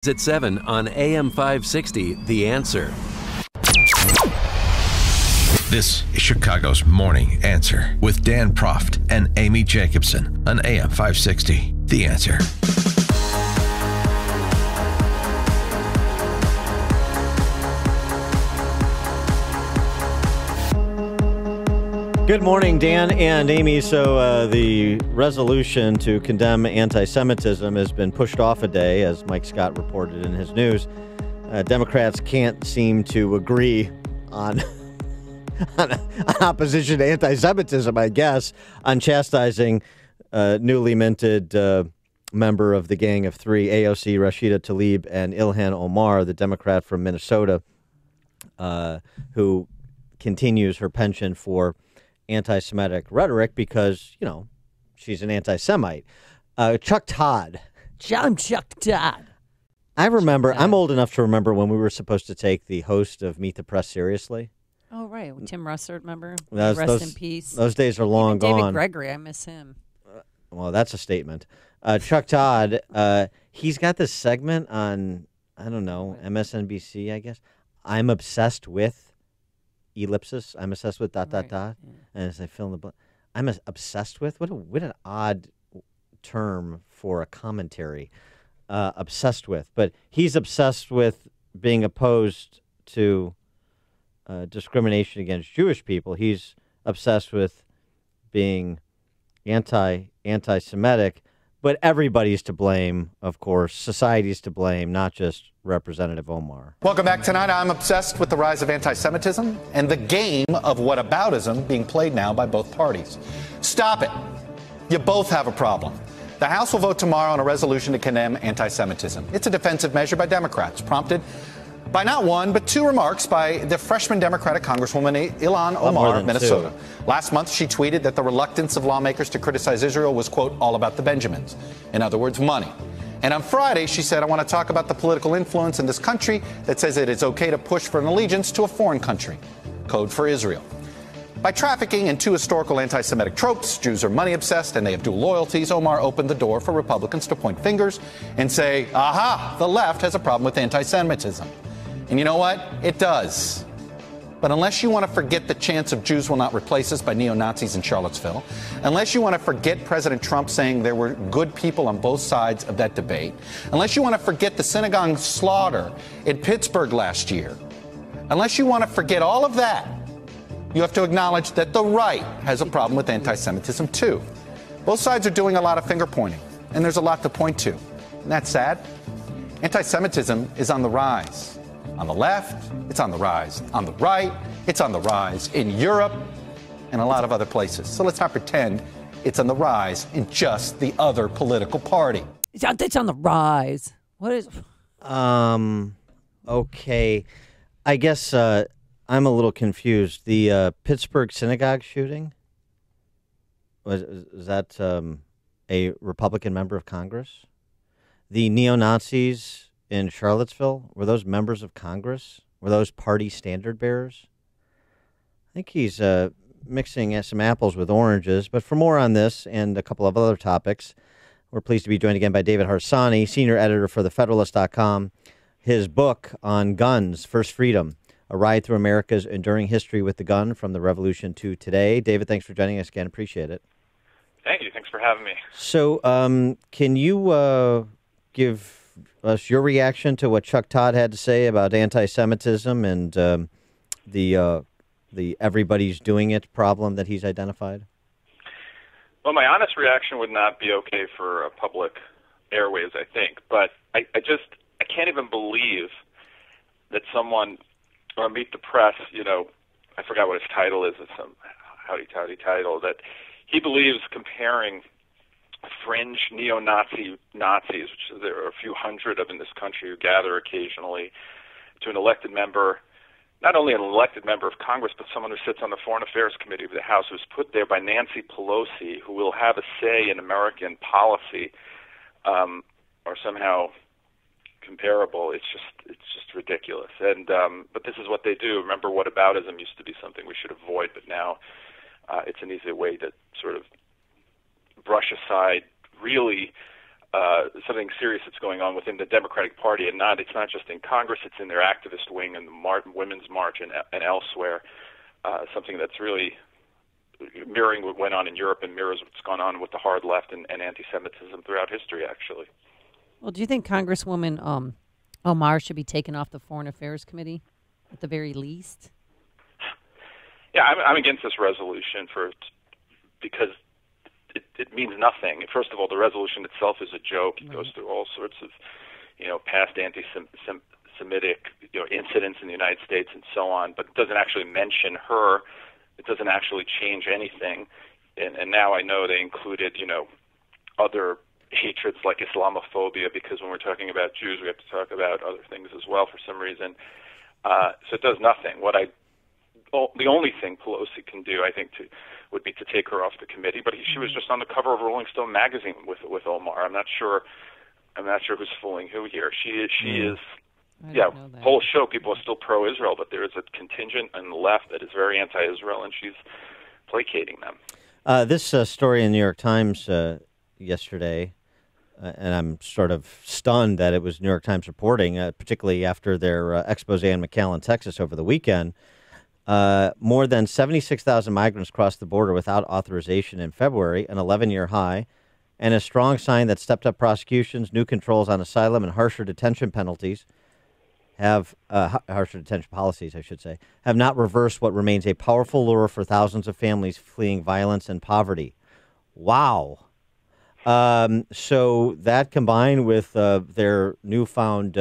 At 7 on AM 560, The Answer. This is Chicago's Morning Answer with Dan Proft and Amy Jacobson on AM 560, The Answer. Good morning, Dan and Amy. So the resolution to condemn anti-Semitism has been pushed off a day, as Mike Scott reported in his news. Democrats can't seem to agree on opposition to anti-Semitism, I guess, on chastising newly minted member of the Gang of Three, AOC, Rashida Tlaib, and Ilhan Omar, the Democrat from Minnesota, who continues her penchant for anti-Semitic rhetoric because, you know, she's an anti-Semite. Chuck Todd. I'm Chuck Todd. I remember, I'm old enough to remember when we were supposed to take the host of Meet the Press seriously. Oh, right. Tim Russert, remember? Rest in peace. Those days are long Even David gone. Gregory, I miss him. Well, that's a statement. Chuck Todd, he's got this segment on, I don't know, MSNBC, I guess. I'm obsessed with ellipsis. I'm obsessed with ... Yeah. And as I fill in the blank, I'm obsessed with what an odd term for a commentary. Obsessed with, but he's obsessed with being opposed to discrimination against Jewish people. He's obsessed with being anti-Semitic. But everybody's to blame, of course. Society's to blame, not just Representative Omar. Welcome back tonight. I'm obsessed with the rise of anti-Semitism and the game of whataboutism being played now by both parties. Stop it. You both have a problem. The House will vote tomorrow on a resolution to condemn anti-Semitism. It's a defensive measure by Democrats, prompted by not one, but two remarks by the freshman Democratic Congresswoman Ilhan Omar of Minnesota. Last month, she tweeted that the reluctance of lawmakers to criticize Israel was, quote, all about the Benjamins. In other words, money. And on Friday, she said, I want to talk about the political influence in this country that says it is okay to push for an allegiance to a foreign country. Code for Israel. By trafficking in two historical anti-Semitic tropes, Jews are money-obsessed and they have dual loyalties, Omar opened the door for Republicans to point fingers and say, aha, the left has a problem with anti-Semitism. And you know what? It does. But unless you want to forget the chance of Jews will not replace us by neo-Nazis in Charlottesville, unless you want to forget President Trump saying there were good people on both sides of that debate, unless you want to forget the synagogue slaughter in Pittsburgh last year, unless you want to forget all of that, you have to acknowledge that the right has a problem with anti-Semitism too. Both sides are doing a lot of finger pointing, and there's a lot to point to. And that's sad. Anti-Semitism is on the rise. On the left, it's on the rise. On the right, it's on the rise in Europe and a lot of other places. So let's not pretend it's on the rise in just the other political party. It's on the rise. What is... Okay. I guess I'm a little confused. The Pittsburgh synagogue shooting, is that a Republican member of Congress? The neo-Nazis in Charlottesville, were those members of Congress? Were those party standard bearers? I think he's mixing some apples with oranges. But for more on this and a couple of other topics, we're pleased to be joined again by David Harsanyi, senior editor for TheFederalist.com. His book on guns, First Freedom, A Ride Through America's Enduring History with the Gun from the Revolution to Today. David, thanks for joining us again. Appreciate it. Thank you. Thanks for having me. So can you give us your reaction to what Chuck Todd had to say about anti-Semitism and the everybody's doing it problem that he's identified? Well, my honest reaction would not be okay for a public airways, I think. But I can't even believe that someone, or Meet the Press, you know, I forgot what his title is, it's some howdy-towdy title, that he believes comparing fringe neo-Nazi Nazis, which there are a few hundred of in this country who gather occasionally, to an elected member, not only an elected member of Congress, but someone who sits on the Foreign Affairs Committee of the House, who's put there by Nancy Pelosi, who will have a say in American policy, are somehow comparable. It's just ridiculous. And but this is what they do. Remember, whataboutism used to be something we should avoid, but now it's an easy way to sort of brush aside really something serious that's going on within the Democratic Party, and it's not just in Congress, it's in their activist wing and the Women's March and elsewhere. Something that's really mirroring what went on in Europe and mirrors what's gone on with the hard left and anti-Semitism throughout history, actually. Well, do you think Congresswoman Omar should be taken off the Foreign Affairs Committee at the very least? Yeah, I'm against this resolution because it means nothing. First of all, the resolution itself is a joke. It goes through all sorts of, past anti-Semitic, incidents in the United States and so on, but it doesn't actually mention her. It doesn't actually change anything. And now I know they included, other hatreds like Islamophobia, because when we're talking about Jews, we have to talk about other things as well for some reason. So it does nothing. The only thing Pelosi can do, I think, would be to take her off the committee. But she was just on the cover of Rolling Stone magazine with Omar. I'm not sure who's fooling who here. She is. Yeah, whole show people are still pro-Israel, but there is a contingent on the left that is very anti-Israel, and she's placating them. This story in the New York Times yesterday, and I'm sort of stunned that it was New York Times reporting, particularly after their expose in McAllen, Texas over the weekend. More than 76,000 migrants crossed the border without authorization in February, an 11-year high, and a strong sign that stepped-up prosecutions, new controls on asylum, and harsher detention policies, have not reversed what remains a powerful lure for thousands of families fleeing violence and poverty. Wow. So that combined with their newfound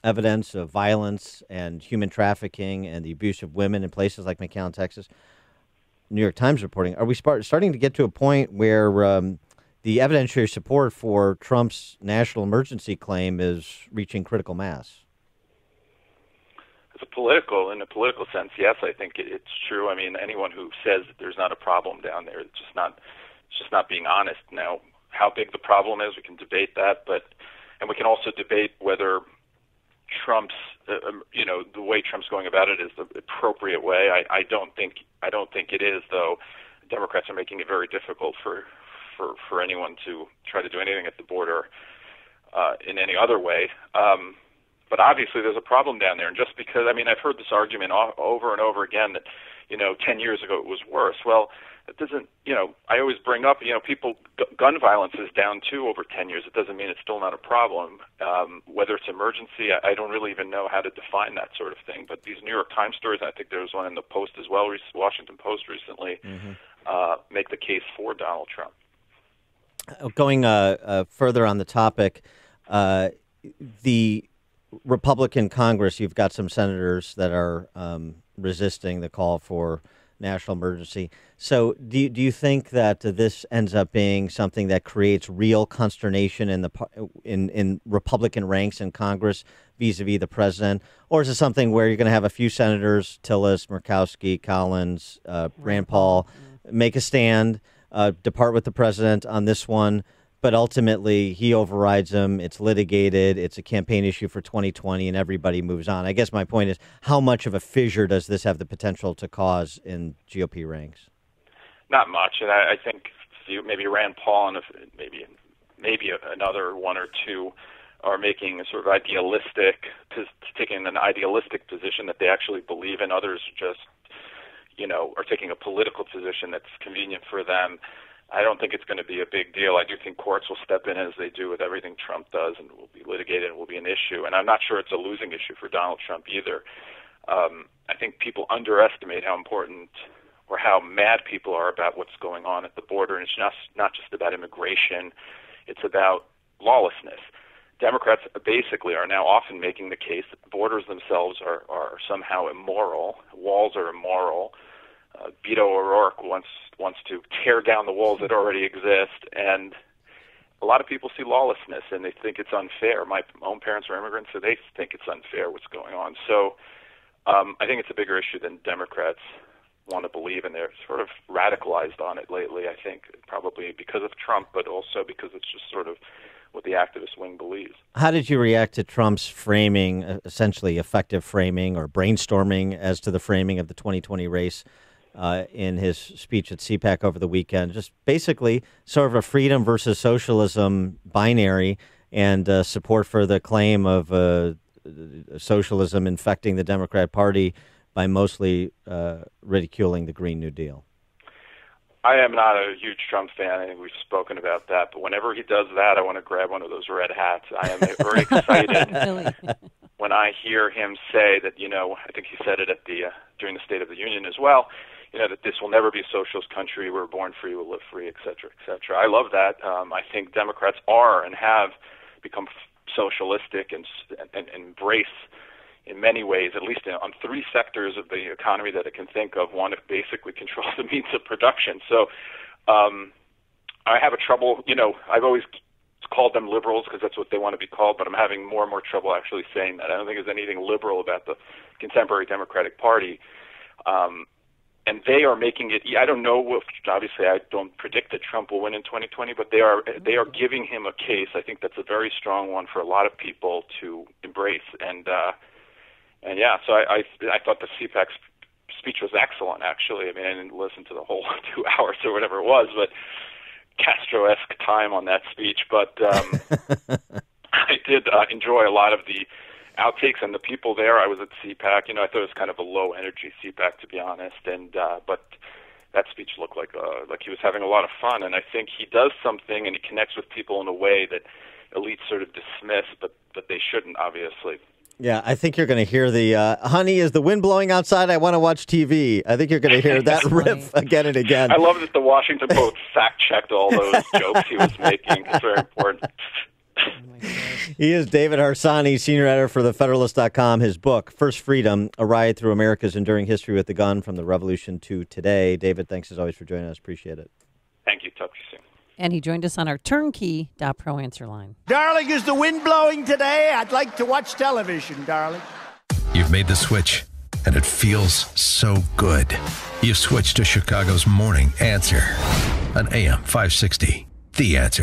evidence of violence and human trafficking and the abuse of women in places like McAllen, Texas, New York Times reporting, are we starting to get to a point where the evidentiary support for Trump's national emergency claim is reaching critical mass? In a political sense, yes, I think it's true. I mean, anyone who says that there's not a problem down there, it's just not being honest. Now, how big the problem is, we can debate that, and we can also debate whether Trump's, the way Trump's going about it is the appropriate way. I don't think it is, though. Democrats are making it very difficult for anyone to try to do anything at the border in any other way. But obviously there's a problem down there. And just because, I've heard this argument over and over again that, 10 years ago it was worse. Well, it doesn't, I always bring up, gun violence is down too over 10 years. It doesn't mean it's still not a problem. Whether it's emergency, I don't really even know how to define that sort of thing. But these New York Times stories, I think there was one in the Post as well, Washington Post recently, make the case for Donald Trump. Going further on the topic, the Republican Congress, you've got some senators that are resisting the call for national emergency. So do you think that this ends up being something that creates real consternation in Republican ranks in Congress vis-a-vis the president? Or is it something where you're going to have a few senators, Tillis, Murkowski, Collins, Rand Paul, make a stand, depart with the president on this one, but ultimately he overrides them, it's litigated, it's a campaign issue for 2020, and everybody moves on? I guess my point is, how much of a fissure does this have the potential to cause in GOP ranks? Not much, and I think maybe Rand Paul and maybe another one or two are making a sort of taking an idealistic position that they actually believe in. Others just, are taking a political position that's convenient for them. I don't think it's going to be a big deal. I do think courts will step in as they do with everything Trump does, and will be litigated and will be an issue. And I'm not sure it's a losing issue for Donald Trump either. I think people underestimate how important or how mad people are about what's going on at the border. And it's not just about immigration. It's about lawlessness. Democrats basically are now often making the case that the borders themselves are somehow immoral. Walls are immoral. Beto O'Rourke wants to tear down the walls that already exist, and a lot of people see lawlessness and they think it's unfair. My own parents are immigrants, so they think it's unfair what's going on. So I think it's a bigger issue than Democrats want to believe, and they're sort of radicalized on it lately, I think, probably because of Trump, but also because it's just sort of what the activist wing believes. How did you react to Trump's framing, essentially effective framing or brainstorming as to the framing of the 2020 race in his speech at CPAC over the weekend. Just basically sort of a freedom versus socialism binary and support for the claim of socialism infecting the Democrat Party by mostly ridiculing the Green New Deal. I am not a huge Trump fan. I think we've spoken about that. But whenever he does that, I want to grab one of those red hats. I am very excited when I hear him say that, I think he said it at during the State of the Union as well, that this will never be a socialist country. We're born free, we'll live free, et cetera, et cetera. I love that. I think Democrats are and have become socialistic and embrace in many ways, at least on three sectors of the economy that I can think of. One, it basically controls the means of production. So I have a trouble, I've always called them liberals because that's what they want to be called, but I'm having more and more trouble actually saying that. I don't think there's anything liberal about the contemporary Democratic Party. And they are making it, I don't know, obviously I don't predict that Trump will win in 2020, but they are giving him a case. I think that's a very strong one for a lot of people to embrace. And yeah, so I thought the CPAC speech was excellent, actually. I mean, I didn't listen to the whole 2 hours or whatever it was, but Castro-esque time on that speech. But I did enjoy a lot of the outtakes and the people there. I was at CPAC. I thought it was kind of a low-energy CPAC, to be honest. And but that speech looked like he was having a lot of fun. And I think he does something, and he connects with people in a way that elites sort of dismiss, but they shouldn't, obviously. Yeah, I think you're going to hear the, honey, is the wind blowing outside? I want to watch TV. I think you're going to hear that riff again and again. I love that the Washington Post fact-checked all those jokes he was making. It's very important. He is David Harsanyi, senior editor for TheFederalist.com. His book, First Freedom, A Ride Through America's Enduring History with the Gun from the Revolution to Today. David, thanks as always for joining us. Appreciate it. Thank you. Talk to you soon. And he joined us on our turnkey.pro answer line. Darling, is the wind blowing today? I'd like to watch television, darling. You've made the switch, and it feels so good. You've switched to Chicago's Morning Answer on AM 560. The Answer.